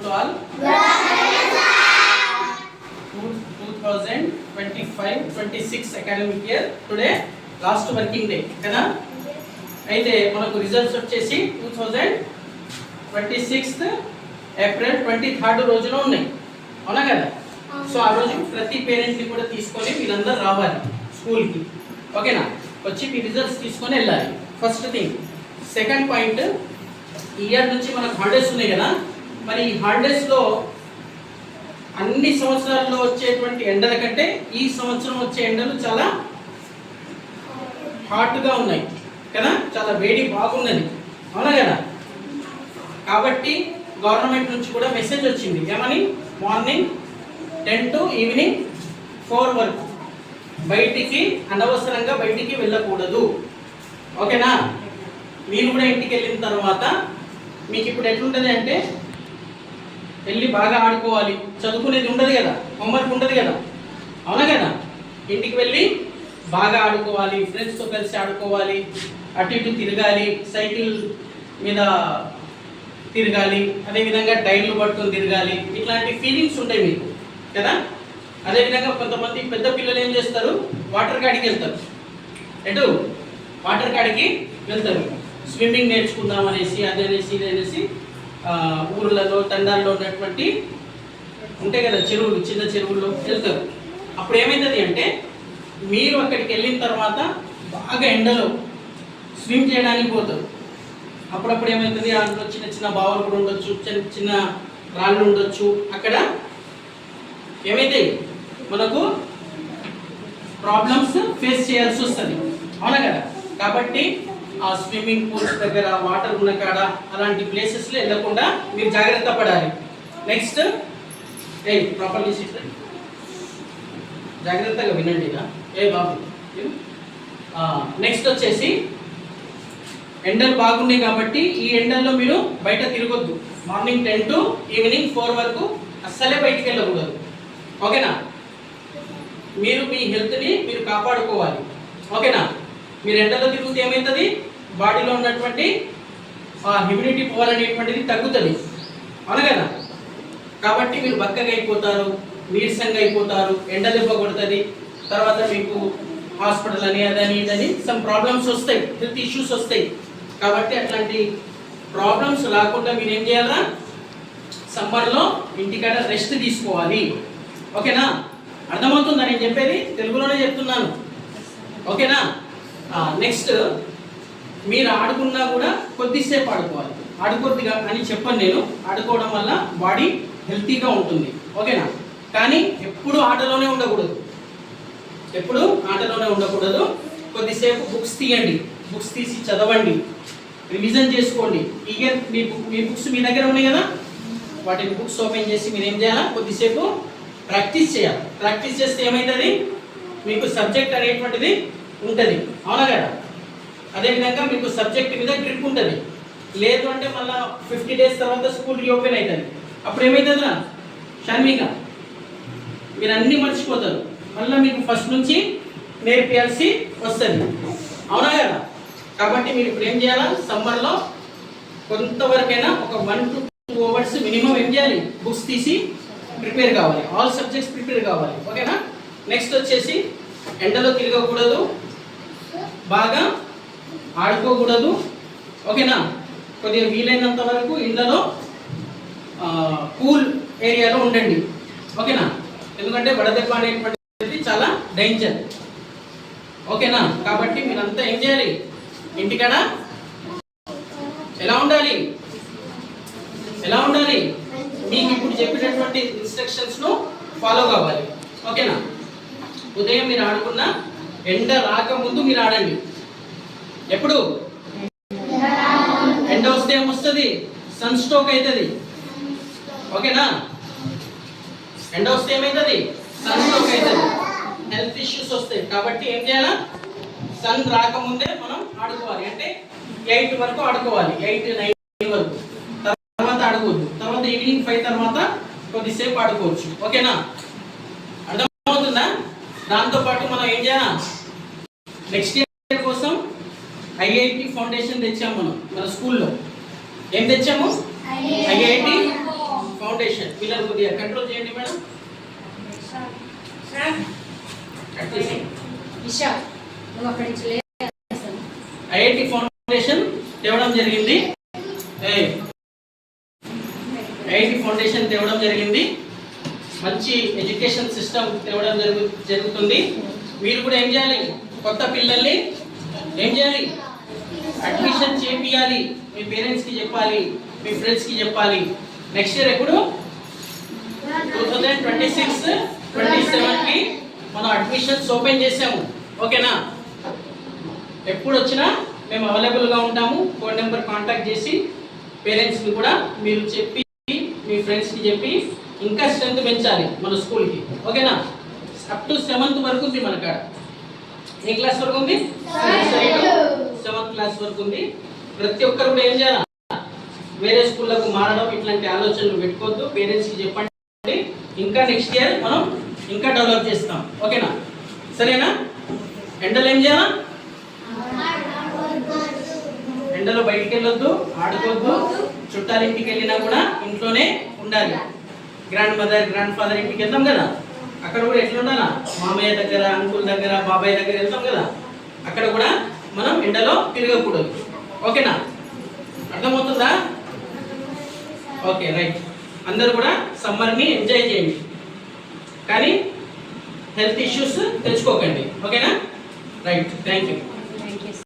to all. 2025-26 academic year today last working day కదా. అయితే మనకు రిజల్ట్స్ వచ్చేసి 2026 ఏప్రిల్ 23rd రోజున ఉన్నాయి, అవునా కదా. సో ఆ రోజు ప్రతి పేరెంట్ని కూడా తీసుకొని మీరందరూ రావాలి స్కూల్కి, ఓకేనా. వచ్చి మీ రిజల్ట్స్ తీసుకొని వెళ్ళాలి, ఫస్ట్ థింగ్. సెకండ్ పాయింట్, ఈ ఇయర్ నుంచి మనకు హాలిడేస్ ఉన్నాయి కదా. మరి ఈ హాలిడేస్లో అన్ని సంవత్సరాల్లో వచ్చేటువంటి ఎండల కంటే ఈ సంవత్సరం వచ్చే ఎండలు చాలా హాట్గా ఉన్నాయి కదా, చాలా వేడి బాగున్నది, అవునా కదా. కాబట్టి గవర్నమెంట్ నుంచి కూడా మెసేజ్ వచ్చింది, ఏమని, మార్నింగ్ 10 to ఈవినింగ్ 4 వరకు బయటికి అనవసరంగా బయటికి వెళ్ళకూడదు, ఓకేనా. మీరు కూడా ఇంటికి వెళ్ళిన తర్వాత మీకు ఇప్పుడు ఎట్లుంటుంది అంటే వెళ్ళి బాగా ఆడుకోవాలి, చదువుకునేది ఉండదు కదా, హోంవర్క్ ఉండదు కదా, అవునా కదా. ఇంటికి వెళ్ళి బాగా ఆడుకోవాలి, ఫ్రెండ్స్తో కలిసి ఆడుకోవాలి, అటు ఇటు తిరగాలి, సైకిల్ మీద తిరగాలి, అదేవిధంగా టైర్లు పట్టుకొని తిరగాలి, ఇట్లాంటి ఫీలింగ్స్ ఉంటాయి మీకు కదా. అదేవిధంగా కొంతమంది పెద్ద పిల్లలు ఏం చేస్తారు, వాటర్ కాడికి వెళ్తారు, ఎటు వాటర్ కాడికి వెళ్తారు, స్విమ్మింగ్ నేర్చుకుందాం అనేసి, అదనేసి ఇదనేసి ఊర్లలో తండాల్లో ఉన్నటువంటి ఉంటాయి కదా చెరువులు, చిన్న చెరువుల్లో వెళ్తారు. అప్పుడు ఏమవుతుంది అంటే మీరు అక్కడికి వెళ్ళిన తర్వాత బాగా ఎండలో స్విమ్ చేయడానికి పోతారు. అప్పుడప్పుడు ఏమవుతుంది, అందులో చిన్న చిన్న బావులు కూడా ఉండొచ్చు, చిన్న చిన్న రాళ్ళు ఉండొచ్చు. అక్కడ ఏమైతే మనకు ప్రాబ్లమ్స్ ఫేస్ చేయాల్సి వస్తుంది, అవునా కదా. కాబట్టి ఆ స్విమ్మింగ్ పూల్స్ దగ్గర, వాటర్ ఉన్న కాడ, అలాంటి ప్లేసెస్లో వెళ్ళకుండా మీరు జాగ్రత్త పడాలి. నెక్స్ట్ ప్రాపర్లీ జాగ్రత్తగా వినండి బాబు. నెక్స్ట్ వచ్చేసి ఎండలు బాగున్నాయి కాబట్టి ఈ ఎండల్లో మీరు బయట తిరగొద్దు. మార్నింగ్ 10 to ఈవినింగ్ 4 వరకు అస్సలే బయటికి వెళ్ళకూడదు, ఓకేనా. మీరు మీ హెల్త్ని మీరు కాపాడుకోవాలి, ఓకేనా. మీరు ఎండలో తిరిగితే ఏమవుతుంది, బాడీలో ఉన్నటువంటి హ్యూమిడిటీ పవర్ అనేటువంటిది తగ్గుతుంది, అవును కదా. కాబట్టి మీరు బక్కగా అయిపోతారు, నీరసంగా అయిపోతారు, ఎండ దెబ్బ కొడుతుంది, తర్వాత మీకు హాస్పిటల్ అని అదని ఇదని సమ్ ప్రాబ్లమ్స్ వస్తాయి, హెల్త్ ఇష్యూస్ వస్తాయి. కాబట్టి అట్లాంటి ప్రాబ్లమ్స్ రాకుండా మీరు ఏం చేయాలా, సమ్మర్లో ఇంటికాడ రెస్ట్ తీసుకోవాలి, ఓకేనా. అర్థమవుతుందా నేను చెప్పేది, తెలుగులోనే చెప్తున్నాను, ఓకేనా. నెక్స్ట్, మీరు ఆడుకున్నా కూడా కొద్దిసేపు ఆడుకోవాలి, ఆడుకొద్దిగా అని చెప్పను నేను. ఆడుకోవడం వల్ల బాడీ హెల్తీగా ఉంటుంది, ఓకేనా. కానీ ఎప్పుడు ఆటలోనే ఉండకూడదు, ఎప్పుడు ఆటలోనే ఉండకూడదు. కొద్దిసేపు బుక్స్ తీయండి, బుక్స్ తీసి చదవండి, రివిజన్ చేసుకోండి. ఇయర్ మీ బుక్స్ మీ దగ్గర ఉన్నాయి కదా, వాటిని బుక్స్ ఓపెన్ చేసి మీరు ఏం చేయాలా, కొద్దిసేపు ప్రాక్టీస్ చేయాలి. ప్రాక్టీస్ చేస్తే ఏమవుతుంది, మీకు సబ్జెక్ట్ అనేటువంటిది ఉంటుంది, అవునా కదా. అదేవిధంగా మీకు సబ్జెక్ట్ మీద గ్రిప్ ఉంటుంది. లేదు అంటే మళ్ళీ 50 days తర్వాత స్కూల్ రీఓపెన్ అవుతుంది. అప్పుడు ఏమవుతుందిరా షన్విక, మీరు అన్నీ మర్చిపోతారు, మళ్ళీ మీకు ఫస్ట్ నుంచి నేర్పించాల్సి వస్తుంది, అవునా కదా. కాబట్టి మీరు ఇప్పుడు ఏం చేయాలా, సమ్మర్లో కొంతవరకైనా ఒక 1 to 2 hours మినిమం ఏం చేయాలి, బుక్స్ తీసి ప్రిపేర్ కావాలి, ఆల్ సబ్జెక్ట్స్ ప్రిపేర్ కావాలి, ఓకేనా. నెక్స్ట్ వచ్చేసి ఎండలో తిరగకూడదు, బాగా ఆడుకోకూడదు, ఓకేనా. కొద్దిగా వీలైనంత వరకు ఇళ్లలో కూల్ ఏరియాలో ఉండండి, ఓకేనా. ఎందుకంటే వడదెబ్బ అనేటువంటిది చాలా డేంజర్, ఓకేనా. కాబట్టి మీరంతా ఏం చేయాలి, ఇంటికాడ ఎలా ఉండాలి, మీకు ఇప్పుడు చెప్పినటువంటి ఇన్స్ట్రక్షన్స్ను ఫాలో కావాలి, ఓకేనా. ఉదయం మీరు ఆడుకున్న ఎండ రాకముందు మీరు ఆడండి. ఎప్పుడు ఎండ వస్తే ఏమొస్తుంది, సన్ స్ట్రోక్ అవుతుంది, ఓకేనా. ఎండ వస్తే ఏమవుతుంది, సన్ స్ట్రోక్ అవుతుంది, హెల్త్ ఇష్యూస్ వస్తాయి. కాబట్టి ఏం చేయాలా, సన్ రాకముందే మనం ఆడుకోవాలి. అంటే 8 వరకు ఆడుకోవాలి, 8, 9 వరకు. తర్వాత ఆడుకోవద్దు, తర్వాత ఈవినింగ్ 5 తర్వాత కొద్దిసేపు ఆడుకోవచ్చు, ఓకేనా. అర్థమవుతుందా. దాంతోపాటు మనం ఏం చేయాలి, నెక్స్ట్ ఇయర్ కోసం ఐఐటి ఫౌండేషన్ తెచ్చాము మనం మన స్కూల్లో. ఏం తెచ్చాము, ఐఐటి ఫౌండేషన్. ఫౌండేషన్ పిల్లలు కొద్దిగా కంట్రోల్ చేయండి మేడం. ఐఐటి ఫౌండేషన్ తేవడం జరిగింది. ఐఐటి ఫౌండేషన్ తేవడం జరిగింది. మంచి ఎడ్యుకేషన్ సిస్టమ్ తేవడం జరుగుతుంది. మీరు కూడా ఏం చేయాలి? కొత్త పిల్లల్ని ఏం చేయాలి? అడ్మిషన్ చేపియాలి. మీ పేరెంట్స్కి చెప్పాలి, మీ ఫ్రెండ్స్కి చెప్పాలి. నెక్స్ట్ ఇయర్ ఎప్పుడు 2026-27కి మనం అడ్మిషన్స్ ఓపెన్ చేసాము. ఓకేనా? ఎప్పుడు వచ్చినా మేము అవైలబుల్గా ఉంటాము. ఫోన్ నెంబర్ కాంటాక్ట్ చేసి పేరెంట్స్కి కూడా మీరు చెప్పి మీ ఫ్రెండ్స్కి చెప్పి ఇంకా స్ట్రెంత్ పెంచాలి మన స్కూల్కి. ఓకేనా? అప్ టు 7th వరకు ఉంది మన కాడ. ఏ క్లాస్ వరకు ఉంది? 7th క్లాస్ వరకు ఉంది. ప్రతి ఒక్కరు కూడా ఏం చేయాలి? వేరే స్కూళ్ళకు మారడం ఇట్లాంటి ఆలోచనలు పెట్టుకోవద్దు. పేరెంట్స్కి చెప్పండి. ఇంకా నెక్స్ట్ ఇయర్ మనం ఇంకా డెవలప్ చేస్తాం. ఓకేనా? సరేనా? ఎండలో ఏం చేయాలా? ఎండలో బయటికి వెళ్ళొద్దు, ఆడుకోవద్దు. చుట్టాలింటికి వెళ్ళినా కూడా ఇంట్లోనే ఉండాలి. గ్రాండ్ మదర్, గ్రాండ్ ఫాదర్ ఇంటికి వెళ్తాం కదా, అక్కడ కూడా ఎట్లా ఉండాలా? మామయ్య దగ్గర, అంకుల్ దగ్గర, బాబాయ్ దగ్గర వెళ్తాం కదా, అక్కడ కూడా మనం ఎండలో తిరగకూడదు. ఓకేనా? అర్థమవుతుందా? Okay, right. అందరూ కూడా సమ్మర్ని ఎంజాయ్ చేయండి, కానీ హెల్త్ ఇష్యూస్ తెచ్చుకోకండి. ఓకేనా? Right, thank you.